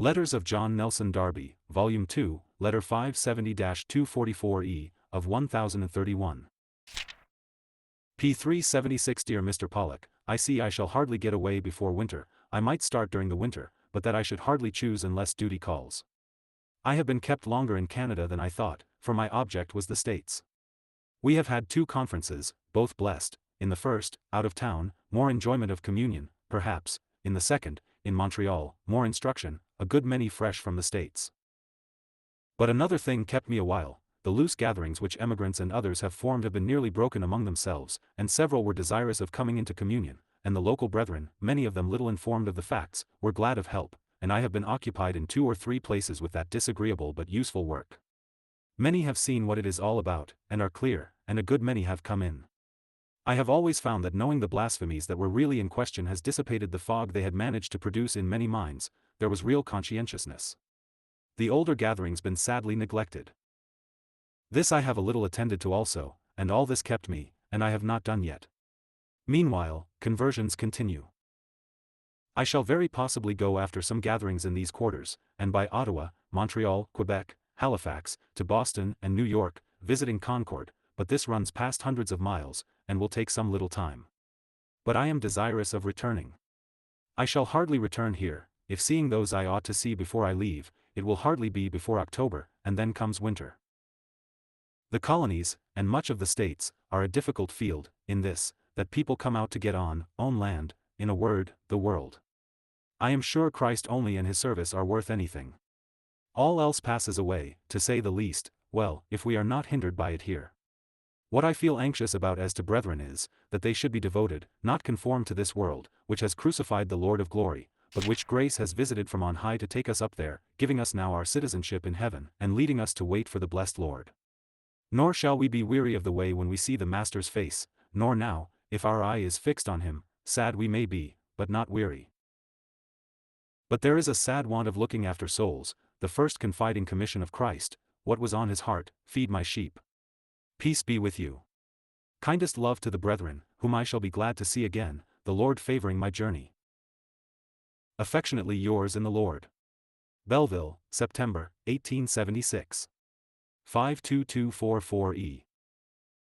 Letters of John Nelson Darby, Volume 2, Letter 570-244E, of 1031. P. 376. Dear Mr. Pollock, I see I shall hardly get away before winter. I might start during the winter, but that I should hardly choose unless duty calls. I have been kept longer in Canada than I thought, for my object was the States. We have had 2 conferences, both blessed. In the first, out of town, more enjoyment of communion, perhaps. In the second, in Montreal, more instruction, a good many fresh from the States. But another thing kept me a while. The loose gatherings which emigrants and others have formed have been nearly broken among themselves, and several were desirous of coming into communion, and the local brethren, many of them little informed of the facts, were glad of help, and I have been occupied in 2 or 3 places with that disagreeable but useful work. Many have seen what it is all about, and are clear, and a good many have come in. I have always found that knowing the blasphemies that were really in question has dissipated the fog they had managed to produce in many minds. There was real conscientiousness. The older gatherings been sadly neglected. This I have a little attended to also, and all this kept me, and I have not done yet. Meanwhile, conversions continue. I shall very possibly go after some gatherings in these quarters, and by Ottawa, Montreal, Quebec, Halifax, to Boston and New York, visiting Concord, but this runs past hundreds of miles, and will take some little time. But I am desirous of returning. I shall hardly return here. If seeing those I ought to see before I leave, it will hardly be before October, and then comes winter. The colonies, and much of the States, are a difficult field, in this, that people come out to get on, own land, in a word, the world. I am sure Christ only and his service are worth anything. All else passes away, to say the least, well, if we are not hindered by it here. What I feel anxious about as to brethren is, that they should be devoted, not conformed to this world, which has crucified the Lord of glory, but which grace has visited from on high to take us up there, giving us now our citizenship in heaven, and leading us to wait for the blessed Lord. Nor shall we be weary of the way when we see the Master's face, nor now, if our eye is fixed on him, sad we may be, but not weary. But there is a sad want of looking after souls, the first confiding commission of Christ, what was on his heart, feed my sheep. Peace be with you. Kindest love to the brethren, whom I shall be glad to see again, the Lord favoring my journey. Affectionately yours in the Lord. Belleville, September, 1876. 52244E.